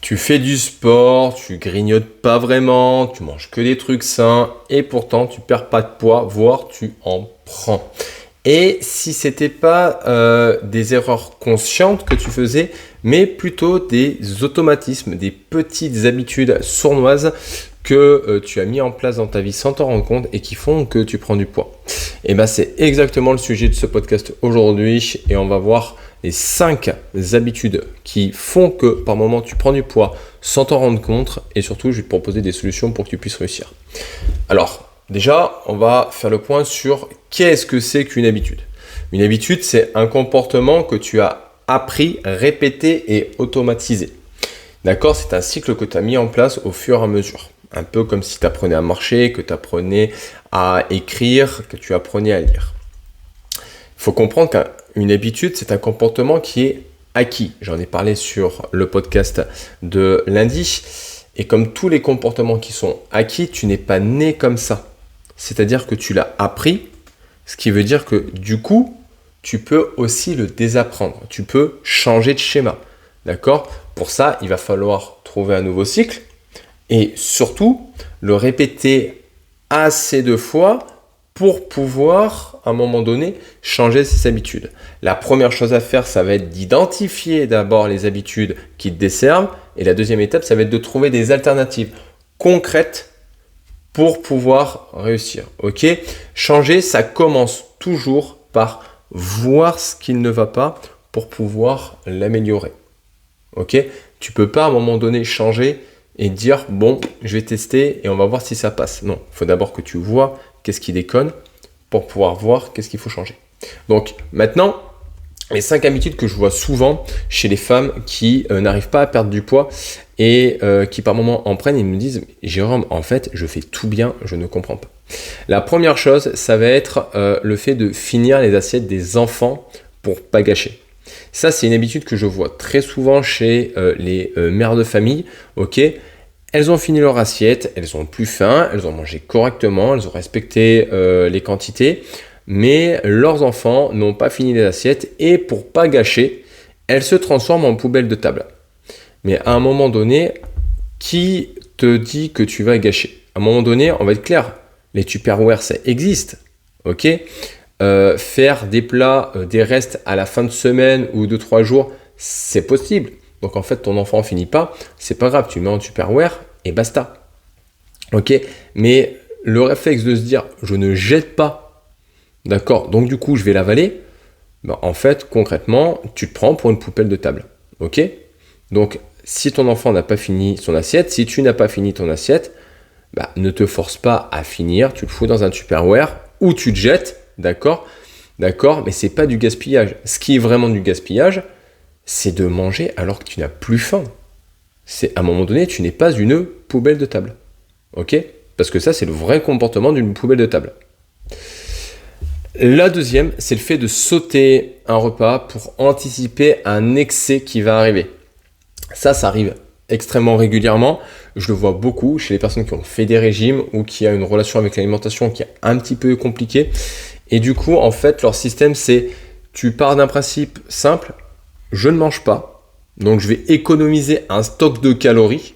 Tu fais du sport, tu grignotes pas vraiment, tu manges que des trucs sains et pourtant tu perds pas de poids, voire tu en prends. Et si c'était pas des erreurs conscientes que tu faisais, mais plutôt des automatismes, des petites habitudes sournoises que tu as mis en place dans ta vie sans t'en rendre compte et qui font que tu prends du poids. Et ben c'est exactement le sujet de ce podcast aujourd'hui et on va voir les 5 habitudes qui font que par moment tu prends du poids sans t'en rendre compte et surtout je vais te proposer des solutions pour que tu puisses réussir. Alors déjà on va faire le point sur qu'est-ce que c'est qu'une habitude. Une habitude c'est un comportement que tu as appris, répété et automatisé. D'accord, c'est un cycle que tu as mis en place au fur et à mesure. Un peu comme si tu apprenais à marcher, que tu apprenais à écrire, que tu apprenais à lire. Il faut comprendre qu'une habitude, c'est un comportement qui est acquis. J'en ai parlé sur le podcast de lundi. Et comme tous les comportements qui sont acquis, tu n'es pas né comme ça. C'est-à-dire que tu l'as appris, ce qui veut dire que du coup, tu peux aussi le désapprendre. Tu peux changer de schéma. D'accord ? Pour ça, il va falloir trouver un nouveau cycle et surtout le répéter assez de fois pour pouvoir, à un moment donné, changer ses habitudes. La première chose à faire, ça va être d'identifier d'abord les habitudes qui te desservent et la deuxième étape, ça va être de trouver des alternatives concrètes pour pouvoir réussir. Ok ? Changer, ça commence toujours par voir ce qui ne va pas pour pouvoir l'améliorer. Ok ? Tu peux pas à un moment donné changer et dire bon, je vais tester et on va voir si ça passe. Non, il faut d'abord que tu vois qu'est-ce qui déconne pour pouvoir voir qu'est-ce qu'il faut changer. Donc maintenant, les 5 habitudes que je vois souvent chez les femmes qui n'arrivent pas à perdre du poids et qui par moment en prennent et me disent Jérôme, en fait, je fais tout bien, je ne comprends pas. La première chose, ça va être le fait de finir les assiettes des enfants pour pas gâcher. Ça, c'est une habitude que je vois très souvent chez les mères de famille. Ok, elles ont fini leur assiette, elles ont plus faim, elles ont mangé correctement, elles ont respecté les quantités, mais leurs enfants n'ont pas fini les assiettes et pour pas gâcher, elles se transforment en poubelle de table. Mais à un moment donné, qui te dit que tu vas gâcher ? À un moment donné, on va être clair, les Tupperware, ça existe. Ok ? Faire des plats, des restes à la fin de semaine ou de 3 jours, c'est possible. Donc en fait, ton enfant ne finit pas, c'est pas grave, tu le mets en Tupperware et basta. Ok ? Mais le réflexe de se dire, je ne jette pas, d'accord, donc du coup, je vais l'avaler, ben, en fait, concrètement, tu te prends pour une poubelle de table. Ok ? Donc, si ton enfant n'a pas fini son assiette, si tu n'as pas fini ton assiette, ben, ne te force pas à finir, tu le fous dans un Tupperware ou tu te jettes. D'accord, mais c'est pas du gaspillage. Ce qui est vraiment du gaspillage, c'est de manger alors que tu n'as plus faim. C'est à un moment donné, tu n'es pas une poubelle de table. Ok ? Parce que ça, c'est le vrai comportement d'une poubelle de table. La deuxième, c'est le fait de sauter un repas pour anticiper un excès qui va arriver. Ça arrive extrêmement régulièrement. Je le vois beaucoup chez les personnes qui ont fait des régimes ou qui ont une relation avec l'alimentation qui est un petit peu compliquée. Et du coup, en fait, leur système, c'est tu pars d'un principe simple, je ne mange pas, donc je vais économiser un stock de calories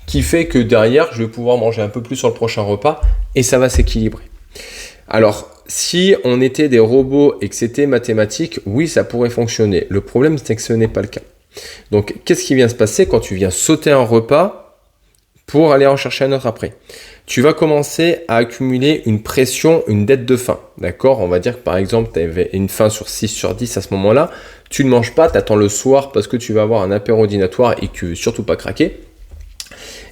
qui fait que derrière, je vais pouvoir manger un peu plus sur le prochain repas et ça va s'équilibrer. Alors, si on était des robots et que c'était mathématique, oui, ça pourrait fonctionner. Le problème, c'est que ce n'est pas le cas. Donc, qu'est-ce qui vient se passer quand tu viens sauter un repas pour aller en chercher un autre après ? Tu vas commencer à accumuler une pression, une dette de faim. D'accord ? On va dire que par exemple, tu avais une faim sur 6 sur 10 à ce moment-là. Tu ne manges pas, tu attends le soir parce que tu vas avoir un apéro dînatoire et que tu ne veux surtout pas craquer.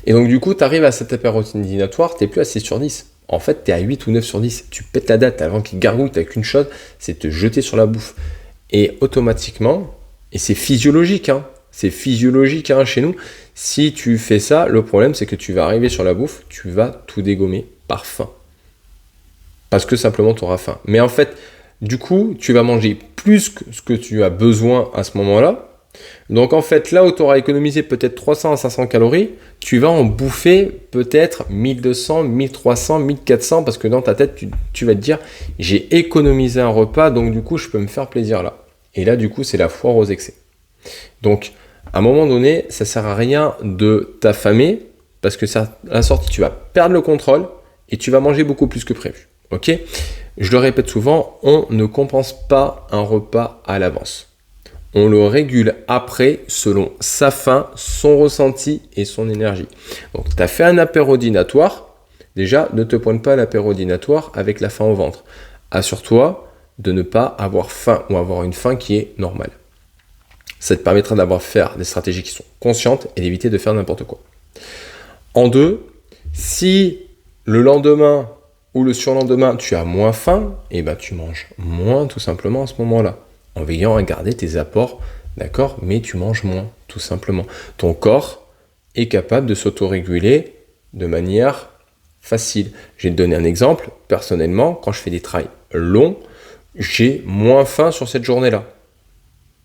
Et donc du coup, tu arrives à cet apéro dînatoire, tu n'es plus à 6 sur 10. En fait, tu es à 8 ou 9 sur 10. Tu pètes la date, avant qu'il gargouille, tu n'as qu'une chose, c'est te jeter sur la bouffe. Et automatiquement, et c'est physiologique, c'est physiologique chez nous. Si tu fais ça, le problème c'est que tu vas arriver sur la bouffe, tu vas tout dégommer par faim. Parce que simplement tu auras faim. Mais en fait, du coup, tu vas manger plus que ce que tu as besoin à ce moment-là. Donc en fait, là où tu auras économisé peut-être 300 à 500 calories, tu vas en bouffer peut-être 1200, 1300, 1400 parce que dans ta tête, tu vas te dire j'ai économisé un repas, donc du coup, je peux me faire plaisir là. Et là, du coup, c'est la foire aux excès. Donc, À un moment donné, ça sert à rien de t'affamer parce que ça, à la sortie, tu vas perdre le contrôle et tu vas manger beaucoup plus que prévu. Ok? Je le répète souvent, on ne compense pas un repas à l'avance. On le régule après selon sa faim, son ressenti et son énergie. Donc, tu as fait un apéro dînatoire. Déjà, ne te pointe pas à l'apéro dînatoire avec la faim au ventre. Assure-toi de ne pas avoir faim ou avoir une faim qui est normale. Ça te permettra d'avoir faire des stratégies qui sont conscientes et d'éviter de faire n'importe quoi. En deux, si le lendemain ou le surlendemain, tu as moins faim, et ben tu manges moins tout simplement à ce moment-là, en veillant à garder tes apports, d'accord, mais tu manges moins, tout simplement. Ton corps est capable de s'autoréguler de manière facile. Je vais te donner un exemple. Personnellement, quand je fais des trails longs, j'ai moins faim sur cette journée-là.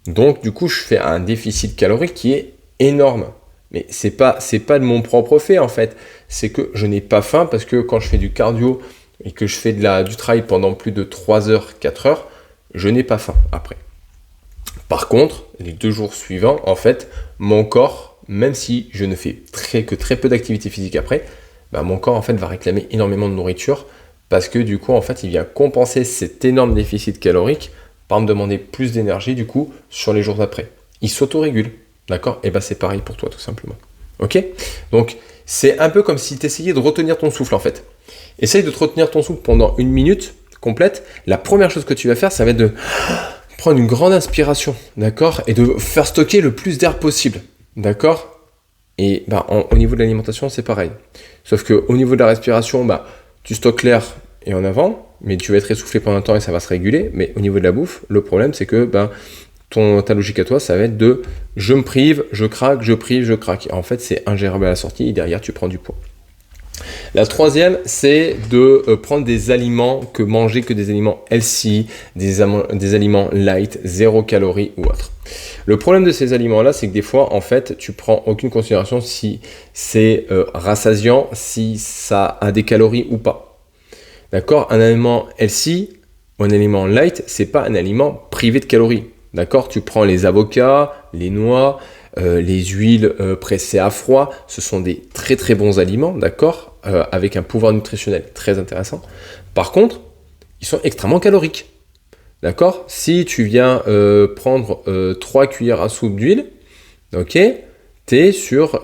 Donc, du coup, je fais un déficit calorique qui est énorme. Mais c'est pas de mon propre fait, en fait. C'est que je n'ai pas faim parce que quand je fais du cardio et que je fais du trail pendant plus de 3 heures, 4 heures, je n'ai pas faim après. Par contre, les 2 jours suivants, en fait, mon corps, même si je ne fais que très peu d'activité physique après, mon corps, en fait, va réclamer énormément de nourriture parce que, du coup, en fait, il vient compenser cet énorme déficit calorique par me demander plus d'énergie, du coup, sur les jours d'après. Il s'autorégule, d'accord? Et c'est pareil pour toi, tout simplement. Ok? Donc, c'est un peu comme si tu essayais de retenir ton souffle, en fait. Essaye de te retenir ton souffle pendant 1 minute complète. La première chose que tu vas faire, ça va être de prendre une grande inspiration, d'accord? Et de faire stocker le plus d'air possible, d'accord? Et au niveau de l'alimentation, c'est pareil. Sauf qu'au niveau de la respiration, tu stockes l'air et en avant, mais tu vas être essoufflé pendant un temps et ça va se réguler. Mais au niveau de la bouffe, le problème, c'est que ta logique à toi, ça va être de je me prive, je craque, je prive, je craque. En fait, c'est ingérable à la sortie et derrière, tu prends du poids. La troisième, c'est de prendre des aliments, manger que des aliments healthy, des aliments light, 0 calories ou autre. Le problème de ces aliments-là, c'est que des fois, en fait, tu prends aucune considération si c'est rassasiant, si ça a des calories ou pas. D'accord? Un aliment healthy ou un aliment light, c'est pas un aliment privé de calories. D'accord? Tu prends les avocats, les noix, les huiles pressées à froid, ce sont des très très bons aliments, d'accord, avec un pouvoir nutritionnel très intéressant. Par contre, ils sont extrêmement caloriques, d'accord? Si tu viens prendre 3 cuillères à soupe d'huile, ok, t'es sur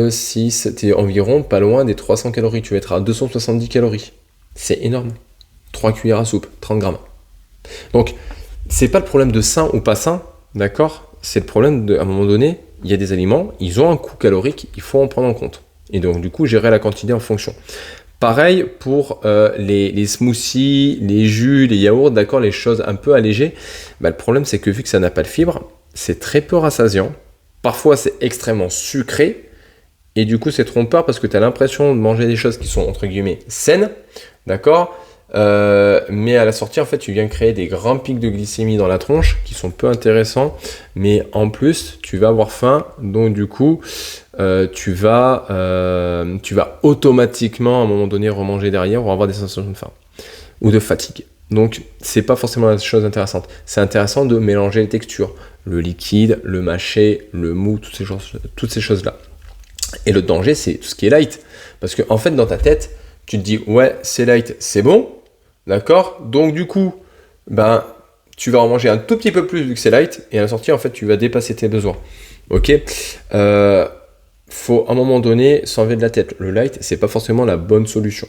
6, t'es environ pas loin des 300 calories, tu vas être à 270 calories. C'est énorme. 3 cuillères à soupe, 30 grammes. Donc, c'est pas le problème de sain ou pas sain, d'accord? C'est le problème à un moment donné, il y a des aliments, ils ont un coût calorique, il faut en prendre en compte. Et donc, du coup, gérer la quantité en fonction. Pareil pour les smoothies, les jus, les yaourts, d'accord, les choses un peu allégées. Le problème, c'est que vu que ça n'a pas de fibre, c'est très peu rassasiant. Parfois, c'est extrêmement sucré. Et du coup, c'est trompeur parce que tu as l'impression de manger des choses qui sont, entre guillemets, saines, d'accord? Mais à la sortie, en fait, tu viens créer des grands pics de glycémie dans la tronche qui sont peu intéressants. Mais en plus, tu vas avoir faim. Donc, du coup, tu vas automatiquement, à un moment donné, remanger derrière ou avoir des sensations de faim ou de fatigue. Donc, c'est pas forcément la chose intéressante. C'est intéressant de mélanger les textures, le liquide, le mâché, le mou, toutes ces choses-là. Et le danger, c'est tout ce qui est light. Parce que, en fait, dans ta tête, tu te dis, ouais, c'est light, c'est bon, d'accord? Donc, du coup, tu vas en manger un tout petit peu plus vu que c'est light, et à la sortie, en fait, tu vas dépasser tes besoins. Ok? Faut, à un moment donné, s'enlever de la tête. Le light, c'est pas forcément la bonne solution.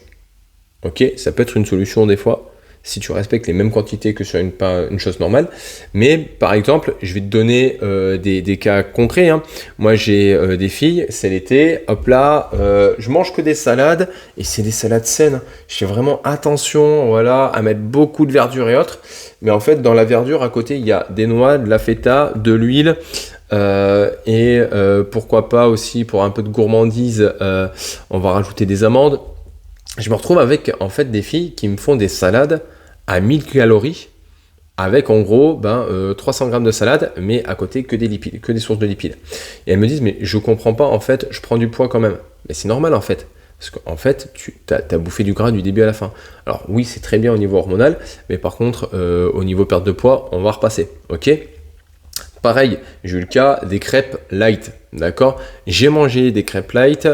Ok? Ça peut être une solution des fois, si tu respectes les mêmes quantités que sur une chose normale. Mais par exemple, je vais te donner des cas concrets. Hein. Moi, j'ai des filles, c'est l'été, hop là, je mange que des salades, et c'est des salades saines. Je fais vraiment attention, voilà, à mettre beaucoup de verdure et autres. Mais en fait, dans la verdure, à côté, il y a des noix, de la feta, de l'huile, et pourquoi pas aussi, pour un peu de gourmandise, on va rajouter des amandes. Je me retrouve avec en fait des filles qui me font des salades à 1000 calories avec en gros 300 grammes de salade, mais à côté que des lipides, que des sources de lipides. Et elles me disent, mais je comprends pas, en fait, je prends du poids quand même. Mais c'est normal en fait, parce qu'en fait, tu as bouffé du gras du début à la fin. Alors oui, c'est très bien au niveau hormonal, mais par contre, au niveau perte de poids, on va repasser, ok? Pareil, j'ai eu le cas des crêpes light, d'accord? J'ai mangé des crêpes light,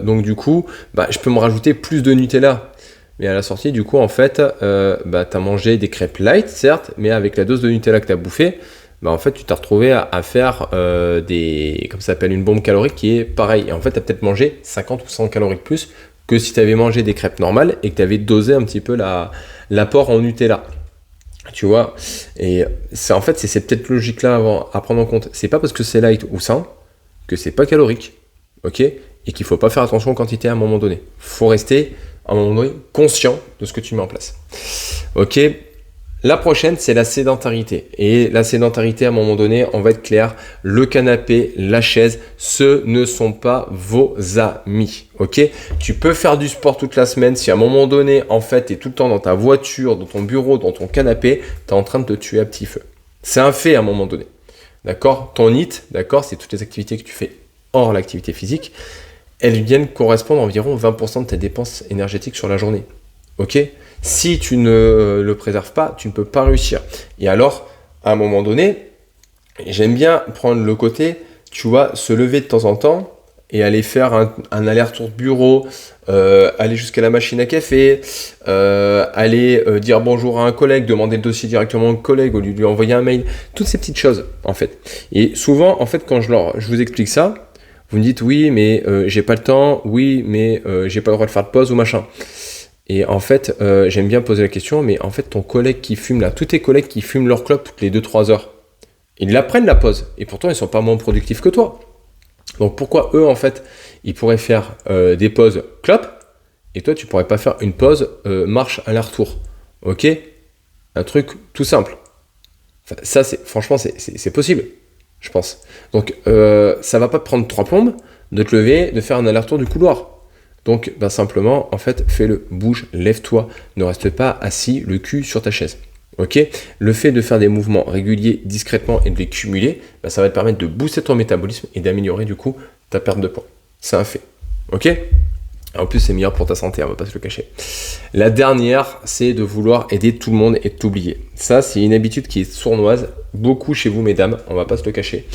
donc du coup, je peux me rajouter plus de Nutella. Mais à la sortie, du coup, en fait, tu as mangé des crêpes light, certes, mais avec la dose de Nutella que tu as bouffé, en fait, tu t'es retrouvé à faire comme ça s'appelle, une bombe calorique qui est pareil. Et en fait, tu as peut-être mangé 50 ou 100 calories de plus que si tu avais mangé des crêpes normales et que tu avais dosé un petit peu l'apport en Nutella. Tu vois, et c'est cette peut-être logique-là à prendre en compte. C'est pas parce que c'est light ou sain que c'est pas calorique, ok? Et qu'il faut pas faire attention aux quantités à un moment donné. Faut rester à un moment donné conscient de ce que tu mets en place. Ok? La prochaine, c'est la sédentarité. Et la sédentarité, à un moment donné, on va être clair, le canapé, la chaise, ce ne sont pas vos amis. Ok? Tu peux faire du sport toute la semaine. Si à un moment donné, en fait, tu es tout le temps dans ta voiture, dans ton bureau, dans ton canapé, tu es en train de te tuer à petit feu. C'est un fait à un moment donné. D'accord? Ton NEAT, d'accord, c'est toutes les activités que tu fais hors l'activité physique. Elles viennent correspondre à environ 20% de tes dépenses énergétiques sur la journée. Ok? Si tu ne le préserves pas, tu ne peux pas réussir. Et alors, à un moment donné, j'aime bien prendre le côté, tu vois, se lever de temps en temps et aller faire un aller-retour de bureau, aller jusqu'à la machine à café, aller dire bonjour à un collègue, demander le dossier directement au collègue au lieu de lui envoyer un mail. Toutes ces petites choses, en fait. Et souvent, en fait, quand je vous explique ça, vous me dites oui, mais j'ai pas le temps, oui, mais j'ai pas le droit de faire de pause ou machin. Et en fait, j'aime bien poser la question, mais en fait, ton collègue qui fume là, tous tes collègues qui fument leur clope toutes les 2-3 heures, ils la prennent la pause, et pourtant ils sont pas moins productifs que toi. Donc pourquoi eux, en fait, ils pourraient faire des pauses clope, et toi, tu pourrais pas faire une pause marche aller-retour? Ok? Un truc tout simple. Enfin, ça, franchement, c'est possible, je pense. Donc, ça va pas te prendre 3 plombes de te lever, de faire un aller-retour du couloir. Donc, simplement, en fait, fais-le, bouge, lève-toi, ne reste pas assis, le cul sur ta chaise. Ok? Le fait de faire des mouvements réguliers, discrètement et de les cumuler, ça va te permettre de booster ton métabolisme et d'améliorer du coup ta perte de poids. C'est un fait. Ok? En plus, c'est meilleur pour ta santé, on va pas se le cacher. La dernière, c'est de vouloir aider tout le monde et de t'oublier. Ça, c'est une habitude qui est sournoise, beaucoup chez vous, mesdames, on va pas se le cacher.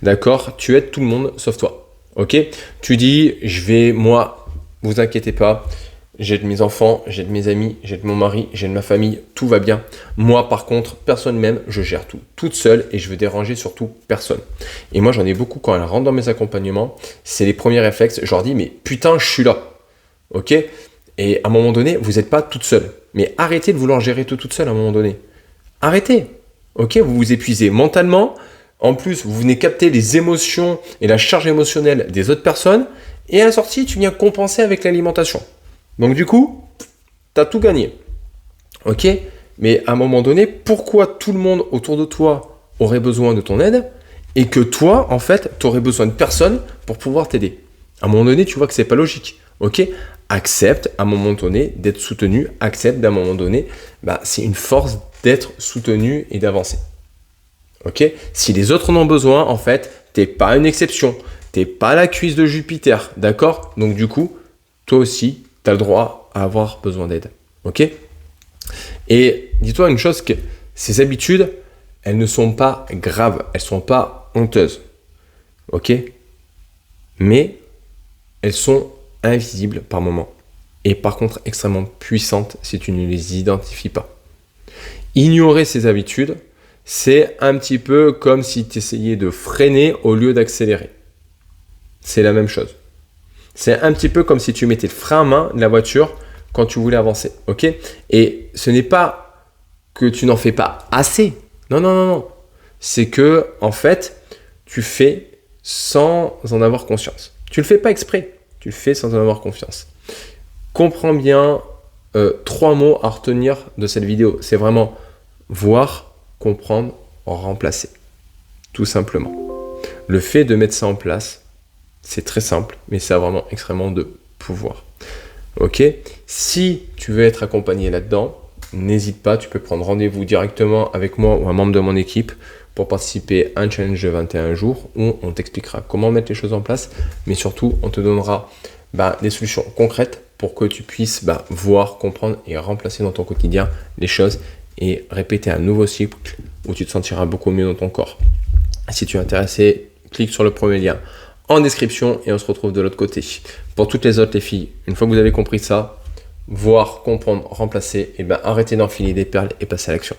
D'accord? Tu aides tout le monde sauf toi. Ok? Tu dis, vous inquiétez pas, j'ai de mes enfants, j'ai de mes amis, j'ai de mon mari, j'ai de ma famille, tout va bien. Moi, par contre, personne m'aime, je gère tout, toute seule et je veux déranger surtout personne. Et moi, j'en ai beaucoup quand elles rentrent dans mes accompagnements, c'est les premiers réflexes, je leur dis, mais putain, je suis là. Ok? Et à un moment donné, vous n'êtes pas toute seule. Mais arrêtez de vouloir gérer tout toute seule à un moment donné. Arrêtez. Ok? Vous vous épuisez mentalement. En plus, vous venez capter les émotions et la charge émotionnelle des autres personnes. Et à la sortie, tu viens compenser avec l'alimentation. Donc du coup, tu as tout gagné. Ok? Mais à un moment donné, pourquoi tout le monde autour de toi aurait besoin de ton aide et que toi, en fait, tu aurais besoin de personne pour pouvoir t'aider? À un moment donné, tu vois que c'est pas logique. Ok? Accepte à un moment donné d'être soutenu. Accepte d'un moment donné, c'est une force d'être soutenu et d'avancer. Ok? Si les autres en ont besoin, en fait, t'es pas une exception. T'es pas la cuisse de Jupiter, d'accord? Donc du coup, toi aussi, tu as le droit à avoir besoin d'aide. Ok? Et dis-toi une chose, que ces habitudes, elles ne sont pas graves, elles ne sont pas honteuses. Ok? Mais elles sont invisibles par moments. Et par contre, extrêmement puissantes si tu ne les identifies pas. Ignorer ces habitudes, c'est un petit peu comme si tu essayais de freiner au lieu d'accélérer. C'est la même chose. C'est un petit peu comme si tu mettais le frein à main de la voiture quand tu voulais avancer. Ok? Et ce n'est pas que tu n'en fais pas assez. Non. C'est que, en fait, tu fais sans en avoir conscience. Tu ne le fais pas exprès. Tu le fais sans en avoir confiance. Comprends bien 3 mots à retenir de cette vidéo. C'est vraiment voir, comprendre, remplacer. Tout simplement. Le fait de mettre ça en place, c'est très simple, mais ça a vraiment extrêmement de pouvoir. Ok? Si tu veux être accompagné là-dedans, n'hésite pas, tu peux prendre rendez-vous directement avec moi ou un membre de mon équipe pour participer à un challenge de 21 jours où on t'expliquera comment mettre les choses en place, mais surtout, on te donnera des solutions concrètes pour que tu puisses voir, comprendre et remplacer dans ton quotidien les choses et répéter un nouveau cycle où tu te sentiras beaucoup mieux dans ton corps. Si tu es intéressé, clique sur le premier lien en description et on se retrouve de l'autre côté. Pour toutes les autres, les filles, une fois que vous avez compris ça, voir, comprendre, remplacer, et ben arrêtez d'enfiler des perles et passez à l'action.